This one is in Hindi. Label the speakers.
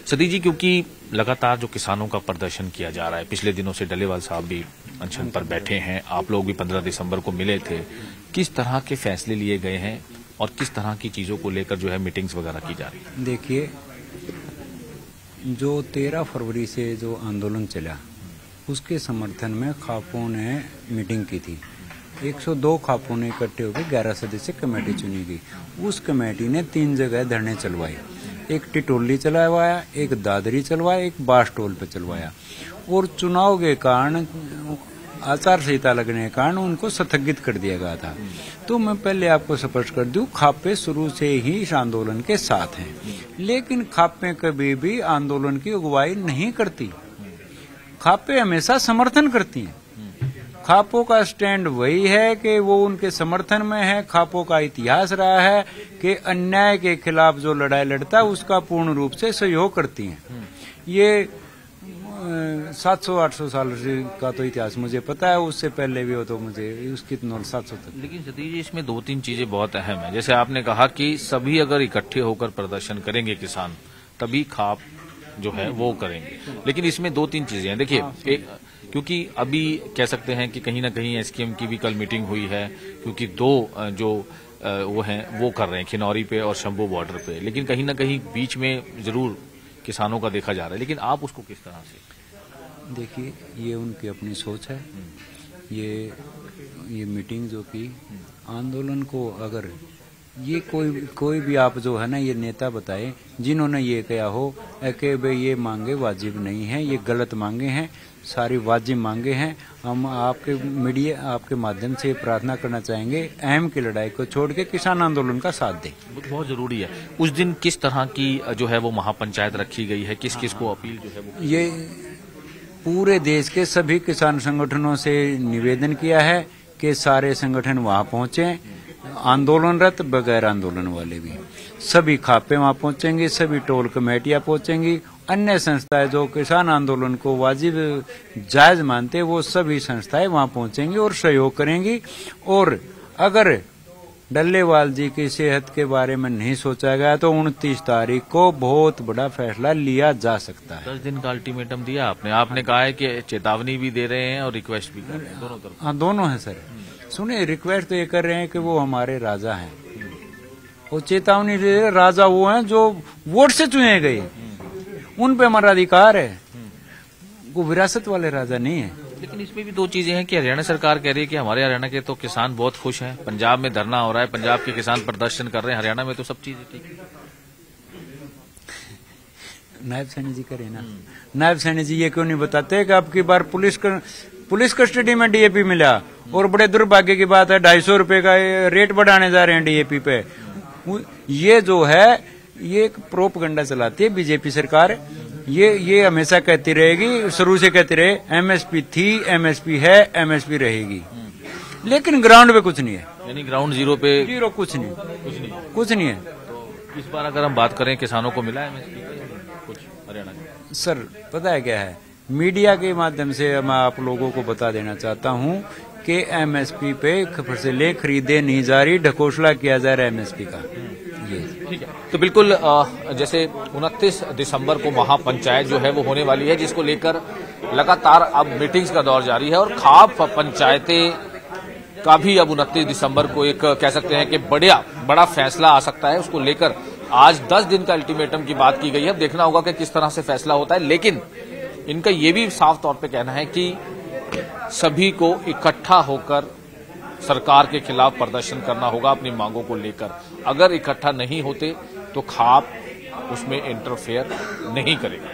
Speaker 1: सतीश जी, क्योंकि लगातार जो किसानों का प्रदर्शन किया जा रहा है, पिछले दिनों से डल्लेवाल साहब भी अनशन पर बैठे हैं, आप लोग भी 15 दिसंबर को मिले थे, किस तरह के फैसले लिए गए हैं और किस तरह की चीजों को लेकर जो है मीटिंग्स वगैरह की जा रही है?
Speaker 2: देखिए, जो 13 फरवरी से जो आंदोलन चला उसके समर्थन में खापों ने मीटिंग की थी। 102 खापों ने इकट्ठे होकर 11 सदस्य कमेटी चुनी गई। उस कमेटी ने 3 जगह धरने चलवाए, एक टिटोली चलवाया, एक दादरी चलवाया, एक बासटोल पे चलवाया। और चुनाव के कारण, आचार संहिता लगने के कारण उनको स्थगित कर दिया गया था। तो मैं पहले आपको स्पष्ट कर दूं, खापे शुरू से ही इस आंदोलन के साथ हैं, लेकिन खापे कभी भी आंदोलन की अगुवाई नहीं करती। खापे हमेशा समर्थन करती हैं। खापों का स्टैंड वही है कि वो उनके समर्थन में है। खापों का इतिहास रहा है कि अन्याय के खिलाफ जो लड़ाई लड़ता है उसका पूर्ण रूप से सहयोग करती हैं। ये 700-800 साल का तो इतिहास मुझे पता है, उससे पहले भी हो तो मुझे उसकी 700 तक।
Speaker 1: लेकिन सतीश जी, इसमें 2-3 चीजें बहुत अहम है। जैसे आपने कहा कि सभी अगर इकट्ठे होकर प्रदर्शन करेंगे किसान, तभी खाप जो है वो करेंगे, लेकिन इसमें 2-3 चीजें हैं। देखिए, एक, क्योंकि अभी कह सकते हैं कि कहीं ना कहीं एसकेएम की भी कल मीटिंग हुई है, क्योंकि 2 जो वो हैं वो कर रहे हैं खिनौरी पे और शंभू बॉर्डर पे, लेकिन कहीं ना कहीं बीच में जरूर किसानों का देखा जा रहा है, लेकिन आप उसको किस तरह से?
Speaker 2: देखिए, ये उनकी अपनी सोच है। ये मीटिंग जो की आंदोलन को, अगर ये कोई भी आप जो है ना, ये नेता बताए जिन्होंने ये कहा हो कि भाई ये मांगे वाजिब नहीं है, ये गलत मांगे हैं, सारी वाजिब मांगे हैं। हम आपके मीडिया, आपके माध्यम से प्रार्थना करना चाहेंगे, अहम की लड़ाई को छोड़ के किसान आंदोलन का साथ दें।
Speaker 1: बहुत जरूरी है। उस दिन किस तरह की जो है वो महापंचायत रखी गई है, किस किस को अपील जो है वो?
Speaker 2: ये पूरे देश के सभी किसान संगठनों से निवेदन किया है कि सारे संगठन वहां पहुंचे, आंदोलनरत बगैर आंदोलन वाले भी। सभी खापे वहां पहुंचेंगे, सभी टोल कमेटियां पहुंचेंगी, अन्य संस्थाएं जो किसान आंदोलन को वाजिब जायज मानते वो सभी संस्थाएं वहां पहुंचेंगी और सहयोग करेंगी। और अगर डल्लेवाल जी की सेहत के बारे में नहीं सोचा गया तो 29 तारीख को बहुत बड़ा फैसला लिया जा सकता है।
Speaker 1: 10 दिन का अल्टीमेटम दिया आपने कहा है कि चेतावनी भी दे रहे हैं और रिक्वेस्ट भी कर रहे हैं, दोनों तरफ।
Speaker 2: हाँ, दोनों है सर। सुनिए, रिक्वेस्ट तो ये कर रहे हैं कि वो हमारे राजा हैं, और चेतावनी दे रहे, राजा वो हैं जो वोट से चुने गए, उन पे हमारा अधिकार है, वो विरासत वाले राजा नहीं है।
Speaker 1: लेकिन इसमें भी 2 चीजें हैं कि हरियाणा सरकार कह रही है कि हमारे हरियाणा के तो किसान बहुत खुश हैं, पंजाब में धरना हो रहा है, पंजाब के किसान प्रदर्शन कर रहे हैं, हरियाणा में तो सब चीजें ठीक है।
Speaker 2: नायब सैनी जी करे ना, नायब सैनी जी ये क्यों नहीं बताते कि अब की बार पुलिस कस्टडी में डीएपी मिला, और बड़े दुर्भाग्य की बात है 250 रुपए का रेट बढ़ाने जा रहे हैं डीएपी पे। ये जो है ये एक प्रोपगंडा चलाती है बीजेपी सरकार। ये हमेशा कहती रहेगी, शुरू से कहती रहे एमएसपी थी, एमएसपी है, एमएसपी रहेगी, लेकिन ग्राउंड पे कुछ नहीं है।
Speaker 1: यानी ग्राउंड जीरो पे
Speaker 2: कुछ नहीं है।
Speaker 1: तो इस बार अगर हम बात करें, किसानों को मिला एमएसपी कुछ हरियाणा में?
Speaker 2: सर, पता है क्या है, मीडिया के माध्यम से मैं आप लोगों को बता देना चाहता हूं कि एमएसपी पे फसलें खरीदे नहीं जा रही, ढकोसला किया जा रहा है एमएसपी का।
Speaker 1: ठीक है, तो बिल्कुल जैसे 29 दिसंबर को महापंचायत जो है वो होने वाली है, जिसको लेकर लगातार अब मीटिंग्स का दौर जारी है, और खाप पंचायतें का भी अब 29 दिसंबर को एक कह सकते हैं कि बड़ा फैसला आ सकता है। उसको लेकर आज 10 दिन का अल्टीमेटम की बात की गई है। अब देखना होगा कि किस तरह से फैसला होता है, लेकिन इनका ये भी साफ तौर पे कहना है कि सभी को इकट्ठा होकर सरकार के खिलाफ प्रदर्शन करना होगा अपनी मांगों को लेकर। अगर इकट्ठा नहीं होते तो खाप उसमें इंटरफेयर नहीं करेगा।